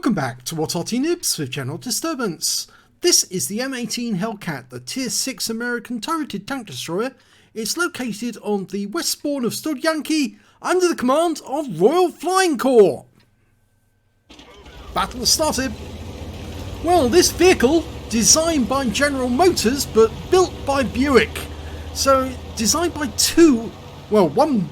Welcome back to What Arty Noobs with General Disturbance. This is the M18 Hellcat, the Tier 6 American turreted tank destroyer. It's located on the west spawn of Studzianki under the command of RoyalFlyingCorps. Battle has started. Well, this vehicle, designed by General Motors but built by Buick. So, designed by one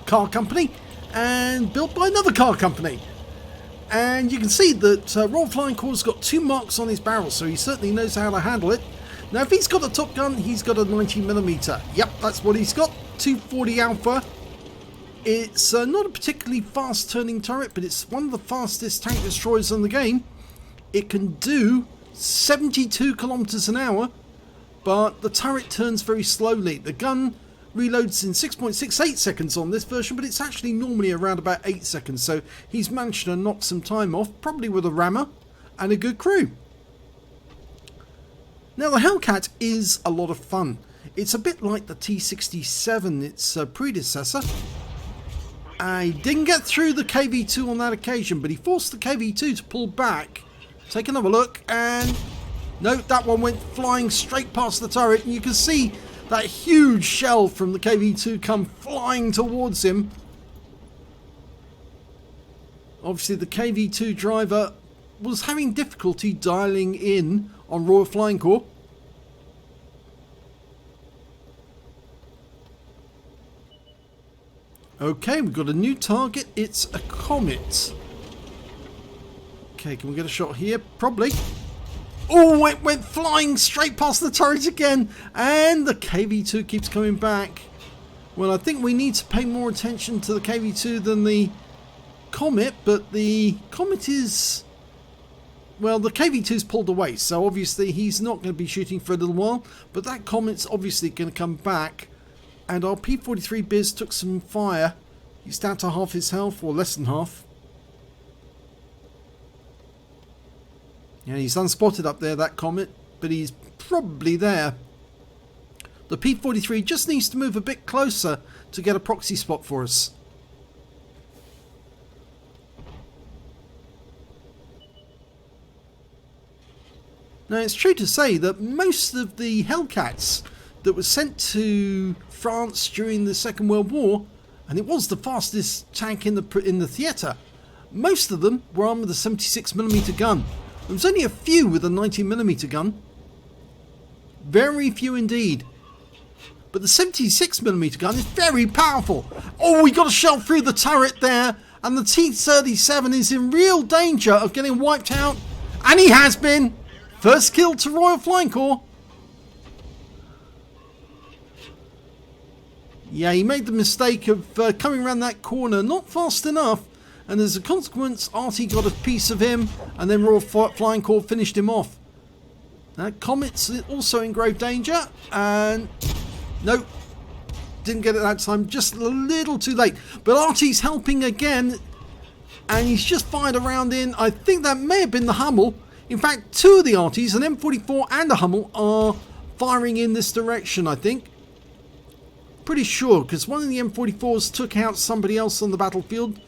car company and built by another car company. And you can see that RoyalFlyingCorps got 2 marks on his barrel, so he certainly knows how to handle it. Now, if he's got a top gun, he's got a 90mm. Yep, that's what he's got. 240 Alpha. It's not a particularly fast turning turret, but it's one of the fastest tank destroyers in the game. It can do 72 kilometers an hour, but the turret turns very slowly. The gun reloads in 6.68 seconds on this version, but it's actually normally around about 8 seconds, so he's managed to knock some time off, probably with a rammer and a good crew. Now, the Hellcat is a lot of fun. It's a bit like the T67, its predecessor. I didn't get through the KV2 on that occasion, but he forced the KV2 to pull back. Take another look, and no, that one went flying straight past the turret, and you can see that huge shell from the KV2 come flying towards him. Obviously, the KV2 driver was having difficulty dialing in on RoyalFlyingCorps. Okay, we've got a new target. It's a Comet. Okay, can we get a shot here? Probably. Oh, it went flying straight past the turret again, and the KV2 keeps coming back. Well, I think we need to pay more attention to the KV2 than the Comet, but the Comet is... well, the KV2's pulled away, so obviously he's not going to be shooting for a little while, but that Comet's obviously going to come back, and our P43 Biz took some fire. He's down to half his health, or less than half. Yeah, he's unspotted up there, that Comet, but he's probably there. The P43 just needs to move a bit closer to get a proxy spot for us. Now, it's true to say that most of the Hellcats that were sent to France during the Second World War, and it was the fastest tank in the theatre, most of them were armed with a 76mm gun. There was only a few with a 90mm gun. Very few indeed. But the 76mm gun is very powerful. Oh, we got a shell through the turret there. And the T-37 is in real danger of getting wiped out. And he has been. First kill to RoyalFlyingCorps. Yeah, he made the mistake of coming around that corner not fast enough. And as a consequence, Arty got a piece of him, and then RoyalFlyingCorps finished him off. That Comet's also in grave danger, and nope, didn't get it that time, just a little too late. But Arty's helping again, and he's just fired a round in. I think that may have been the Hummel. In fact, 2 of the Artys, an M44 and a Hummel, are firing in this direction, I think. Pretty sure, because one of the M44s took out somebody else on the battlefield.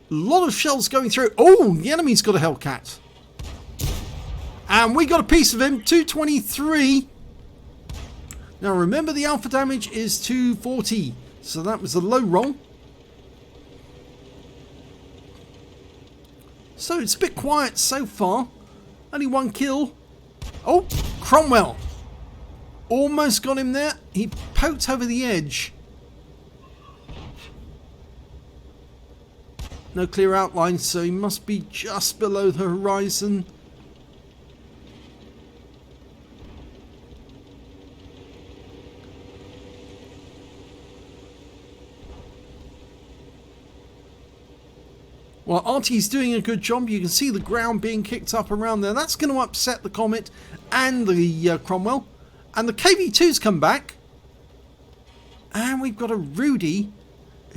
A lot of shells going through. Oh, the enemy's got a Hellcat. And we got a piece of him. 223. Now remember, the alpha damage is 240. So that was a low roll. So it's a bit quiet so far. Only 1 kill. Oh, Cromwell. Almost got him there. He poked over the edge. No clear outline, so he must be just below the horizon. Well, Arty's doing a good job. You can see the ground being kicked up around there. That's going to upset the Comet and the Cromwell. And the KV2's come back. And we've got a Rudy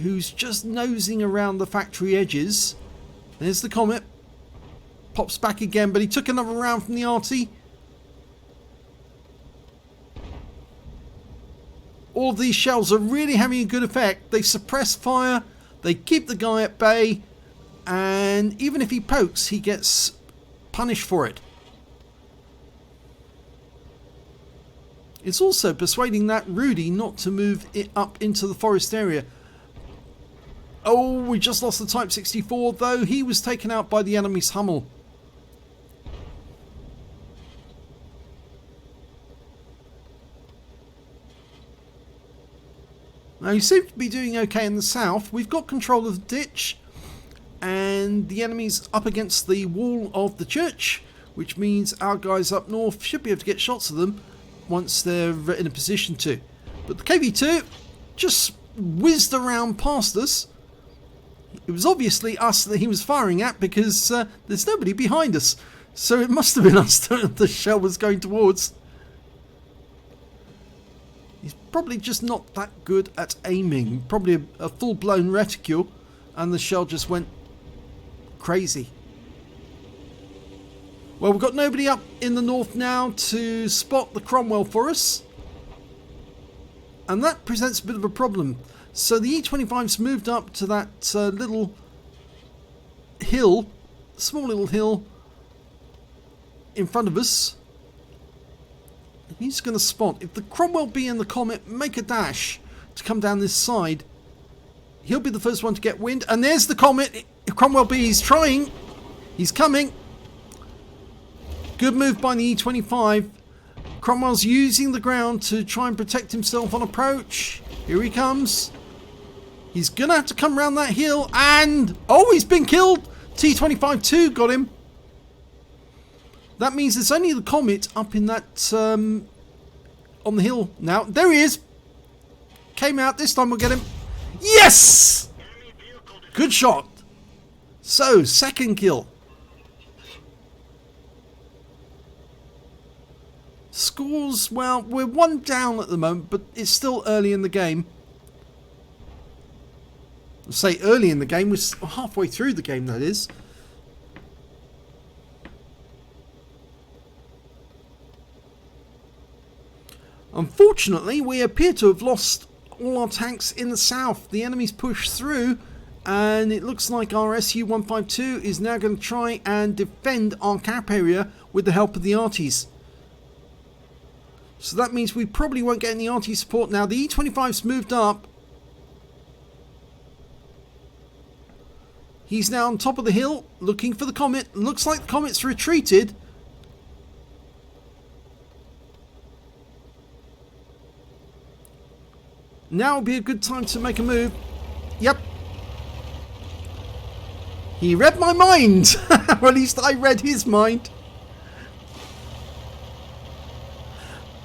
who's just nosing around the factory edges. There's the Comet. Pops back again, but he took another round from the Arty. All of these shells are really having a good effect. They suppress fire. They keep the guy at bay. and even if he pokes, he gets punished for it. It's also persuading that Rudy not to move it up into the forest area. Oh, we just lost the Type 64, though. He was taken out by the enemy's Hummel. Now, he seems to be doing okay in the south. We've got control of the ditch, and the enemy's up against the wall of the church, which means our guys up north should be able to get shots of them once they're in a position to. But the KV-2 just whizzed around past us. It was obviously us that he was firing at, because there's nobody behind us. So it must have been us that the shell was going towards. He's probably just not that good at aiming. Probably a full-blown reticule, and the shell just went crazy. Well, we've got nobody up in the north now to spot the Cromwell for us, and that presents a bit of a problem. So the E-25's moved up to that little hill, small little hill in front of us. He's going to spot. If the Cromwell B and the Comet make a dash to come down this side, he'll be the first one to get wind. And there's the Comet. Cromwell B is trying. He's coming. Good move by the E-25. Cromwell's using the ground to try and protect himself on approach. Here he comes. He's going to have to come around that hill. And, oh, he's been killed. T-25-2 got him. That means it's only the Comet up in that, on the hill now. There he is. Came out. This time we'll get him. Yes! Good shot. So, second kill. Scores, well, we're one down at the moment, but it's still early in the game. I'll say early in the game. We're halfway through the game, that is. Unfortunately, we appear to have lost all our tanks in the south. The enemy's pushed through, and it looks like our Su-152 is now going to try and defend our cap area with the help of the Artys. So that means we probably won't get any Arty support now. The E-25's moved up. He's now on top of the hill, looking for the Comet. Looks like the Comet's retreated. Now would be a good time to make a move. Yep. He read my mind. Or at least I read his mind.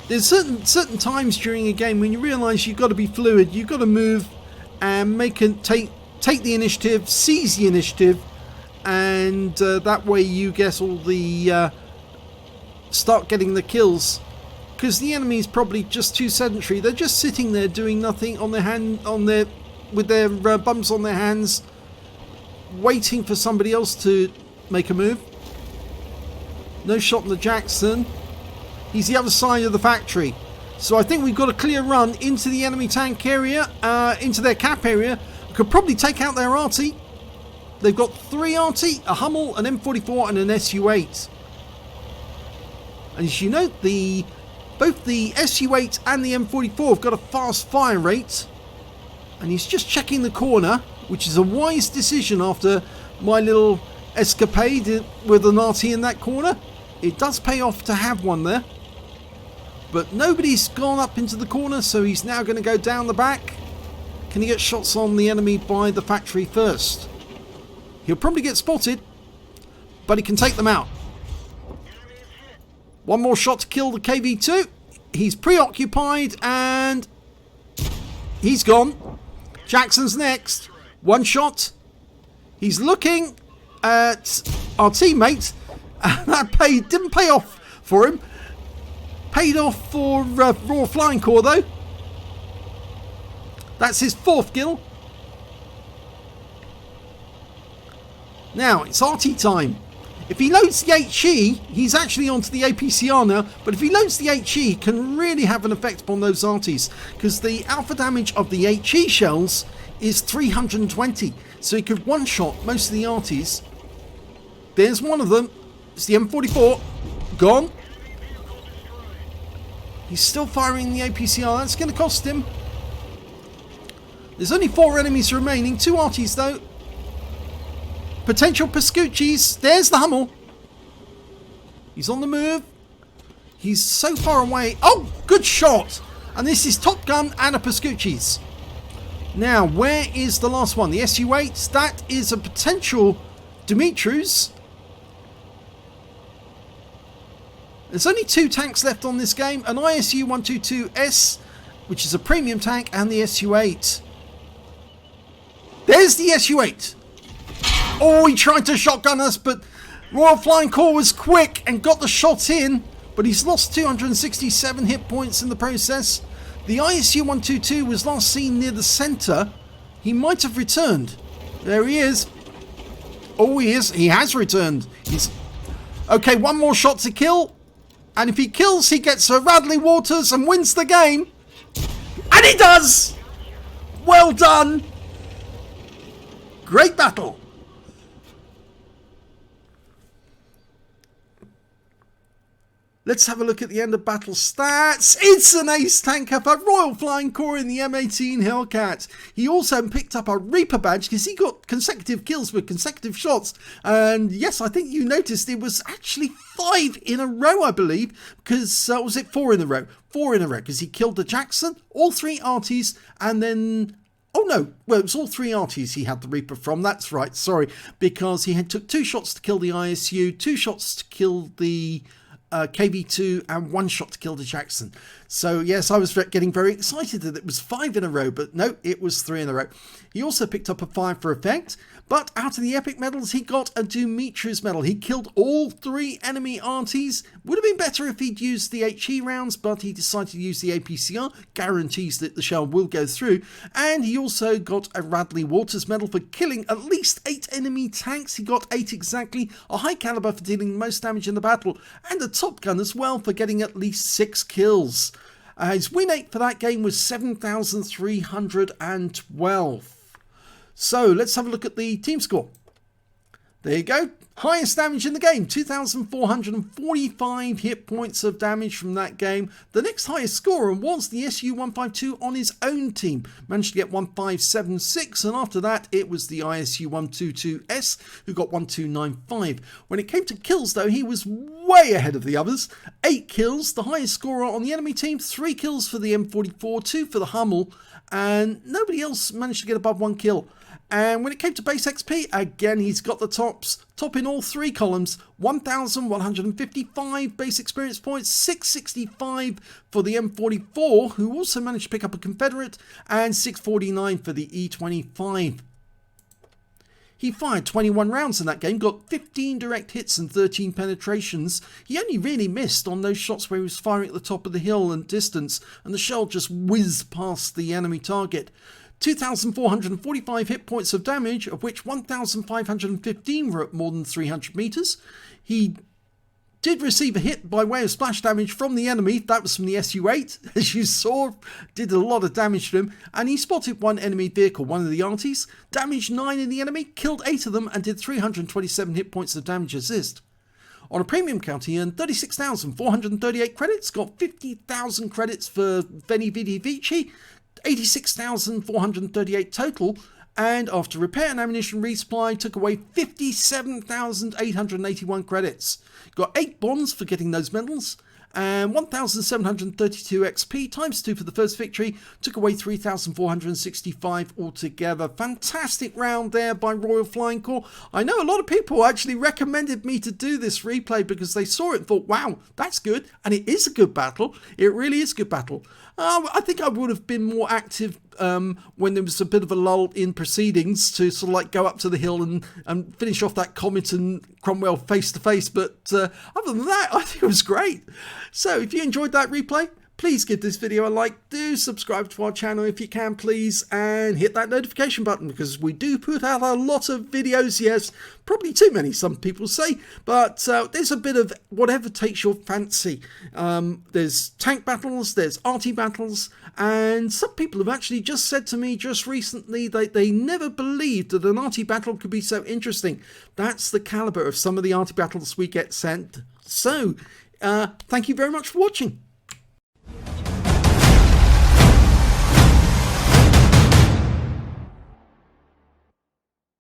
There's certain times during a game when you realise you've got to be fluid. You've got to move and take the initiative, seize the initiative, and that way you get all the start getting the kills. Because the enemy is probably just too sedentary. They're just sitting there doing nothing on their with their bums on their hands, waiting for somebody else to make a move. No shot on the Jackson. He's the other side of the factory. So I think we've got a clear run into the enemy tank area, into their cap area. We could probably take out their Arty. They've got 3 Arty, a Hummel, an M44 and an Su-8. And as you note, both the Su-8 and the M44 have got a fast fire rate. And he's just checking the corner, which is a wise decision after my little escapade with an Arty in that corner. It does pay off to have one there. But nobody's gone up into the corner, so he's now going to go down the back. Can he get shots on the enemy by the factory first? He'll probably get spotted, but he can take them out. One more shot to kill the KV-2. He's preoccupied and he's gone. Jackson's next. One shot. He's looking at our teammate. That didn't pay off for him. Paid off for RoyalFlyingCorps though. That's his 4th kill. Now it's Arty time. If he loads the HE, he's actually onto the APCR now, but if he loads the HE, he can really have an effect upon those Artys, because the alpha damage of the HE shells is 320. so he could one-shot most of the Arties. There's one of them. It's the M44. Gone. He's still firing the APCR. That's going to cost him. There's only 4 enemies remaining. 2 Arties, though. Potential Pascucci's. There's the Hummel. He's on the move. He's so far away. Oh, good shot. And this is Top Gun and a Pascucci's. Now, where is the last one? The SU-8. That is a potential Dumitru's. There's only 2 tanks left on this game. An ISU-122S, which is a premium tank, and the SU-8. There's the SU-8. Oh, he tried to shotgun us, but Royal Flying Corps was quick and got the shot in. But he's lost 267 hit points in the process. The ISU-122 was last seen near the centre. He might have returned. There he is. Oh, he is. He has returned. He's okay. 1 more shot to kill. And if he kills, he gets a Radley Walters and wins the game. And he does! Well done! Great battle. Let's have a look at the end of battle stats. It's an ace tank up at Royal Flying Corps in the M18 Hellcat. He also picked up a Reaper badge because he got consecutive kills with consecutive shots. And yes, I think you noticed it was actually 5 in a row, I believe. Because, was it 4 in a row? 4 in a row because he killed the Jackson, all 3 Arties, and then... Oh no, well it was all 3 Arties he had the Reaper from, that's right, sorry. Because he had took 2 shots to kill the ISU, 2 shots to kill the... KV2 and 1 shot to kill the Jackson. So yes, I was getting very excited that it was 5 in a row, but no, it was 3 in a row. He also picked up a 5 for effect, but out of the epic medals, he got a Dumitru's medal. He killed all 3 enemy Arties. Would have been better if he'd used the HE rounds, but he decided to use the APCR, guarantees that the shell will go through. And he also got a Radley Walters medal for killing at least 8 enemy tanks. He got 8 exactly, a high caliber for dealing the most damage in the battle, and a Top Gun as well for getting at least 6 kills. His win rate for that game was 7,312. So let's have a look at the team score. There you go. Highest damage in the game, 2,445 hit points of damage from that game. The next highest scorer was the SU-152 on his own team. Managed to get 1,576, and after that it was the ISU-122S who got 1,295. When it came to kills though, he was way ahead of the others. 8 kills, the highest scorer on the enemy team, 3 kills for the M44, 2 for the Hummel, and nobody else managed to get above 1 kill. And when it came to base XP, again he's got the tops. Top in all 3 columns, 1,155 base experience points, 665 for the M44, who also managed to pick up a Confederate, and 649 for the E25. He fired 21 rounds in that game, got 15 direct hits and 13 penetrations. He only really missed on those shots where he was firing at the top of the hill and distance, and the shell just whizzed past the enemy target. 2,445 hit points of damage, of which 1,515 were at more than 300 meters. He did receive a hit by way of splash damage from the enemy. That was from the SU-8, as you saw. Did a lot of damage to him. And he spotted 1 enemy vehicle, one of the Arties. Damaged 9 in the enemy, killed 8 of them, and did 327 hit points of damage assist. On a premium count, he earned 36,438 credits, got 50,000 credits for Veni Vidi Vici, 86,438 total, and after repair and ammunition resupply took away 57,881 credits. Got 8 bonds for getting those medals, and 1,732 XP times 2 for the first victory, took away 3,465 altogether. Fantastic round there by Royal Flying Corps. I know a lot of people actually recommended me to do this replay because they saw it and thought, wow, that's good, and it is a good battle. It really is a good battle. I think I would have been more active when there was a bit of a lull in proceedings to sort of like go up to the hill and finish off that Comet and Cromwell face to face. But other than that, I think it was great. So if you enjoyed that replay, please give this video a like, do subscribe to our channel if you can please, and hit that notification button because we do put out a lot of videos. Yes, probably too many some people say, but there's a bit of whatever takes your fancy. There's tank battles, there's arty battles, and some people have actually just said to me just recently that they never believed that an arty battle could be so interesting. That's the caliber of some of the arty battles we get sent. So thank you very much for watching.